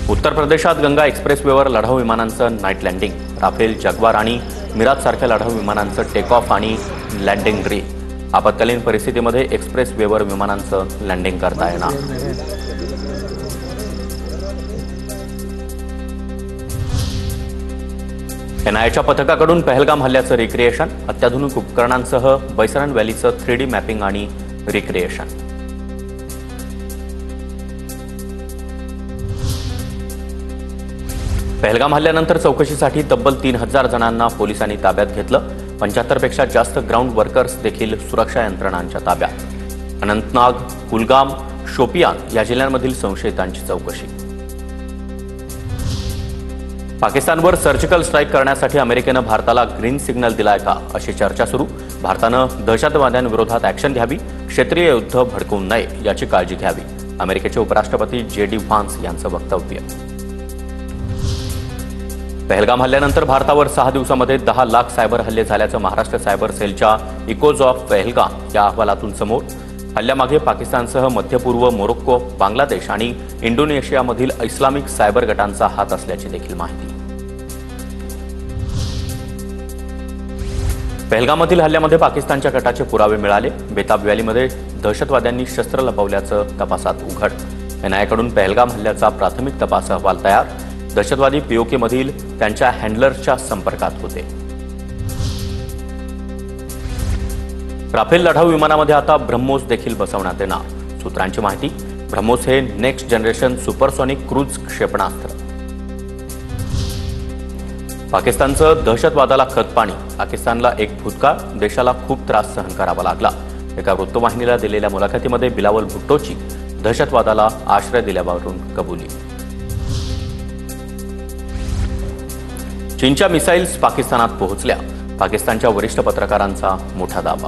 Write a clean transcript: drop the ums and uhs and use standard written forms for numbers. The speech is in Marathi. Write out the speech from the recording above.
उत्तर प्रदेशात गंगा एक्सप्रेसवेवर लढाऊ विमानांचं नाईट लँडिंग, राफेल, जगवार आणि मिराज सारख्या लढाऊ विमानांचं टेक ऑफ आणि लँडिंग ड्रिल। आपत्कालीन परिस्थितीमध्ये एक्सप्रेसवेवर विमानांचं लँडिंग करता येणार। एनआयएच्या पथकाकडून पहलगाम हल्ल्याचं रिक्रिएशन, अत्याधुनिक उपकरणांसह बैसरन व्हॅलीचं 3D मॅपिंग आणि रिक्रिएशन। पहलगाम हल्ल्यानंतर चौकशीसाठी तब्बल 3000 जणांना पोलिसांनी ताब्यात घेतलं। 75 पेक्षा जास्त ग्राउंड वर्कर्स देखील सुरक्षा यंत्रणांच्या ताब्यात। अनंतनाग, कुलगाम, शोपियान या जिल्ह्यांमधील संशयितांची चौकशी। पाकिस्तानवर सर्जिकल स्ट्राईक करण्यासाठी अमेरिकेनं भारताला ग्रीन सिग्नल दिलाय का, अशी चर्चा सुरू। भारतानं दहशतवाद्यांविरोधात ॲक्शन घ्यावी, क्षेत्रीय युद्ध भडकवू नये याची काळजी घ्यावी, अमेरिकेचे उपराष्ट्रपती JD व्हान्स यांचं वक्तव्य। पहलगाम हल्ल्यानंतर भारतावर 6 दिवसांमध्ये 10 लाख सायबर हल्ले झाल्याचं महाराष्ट्र सायबर सेलच्या इकोज ऑफ पहलगाम या अहवालातून समोर। हल्ल्यामागे पाकिस्तानसह मध्यपूर्व, मोरोक्को, बांगलादेश आणि इंडोनेशियामधील इस्लामिक सायबर गटांचा हात असल्याची देखील माहिती। पहलगाममधील हल्ल्यामध्ये पाकिस्तानच्या गटाचे पुरावे मिळाले। बेताब व्हॅलीमध्ये दहशतवाद्यांनी शस्त्र लपवल्याचं तपासात उघड। एनआयएकडून पहलगाम हल्ल्याचा प्राथमिक तपास अहवाल तयार। दहशतवादी POKमधील त्यांच्या हँडलर्सच्या संपर्कात होते। राफेल लढाऊ विमानामध्ये आता ब्रह्मोस देखील बसवण्यात येणार। सूत्रांची माहिती, ब्रह्मोस हे नेक्स्ट जनरेशन सुपरसॉनिक क्रूज क्षेपणास्त्र। पाकिस्तानचं दहशतवादाला खतपाणी, पाकिस्तानला एक भूतकाळ, देशाला खूप त्रास सहन करावा लागला। एका वृत्तवाहिनीला दिलेल्या मुलाखतीमध्ये बिलावल भुट्टोची दहशतवादाला आश्रय दिल्यावरून कबुली। चीनच्या मिसाईल्स पाकिस्तानात पोहोचल्या, पाकिस्तानच्या वरिष्ठ पत्रकारांचा मोठा दावा।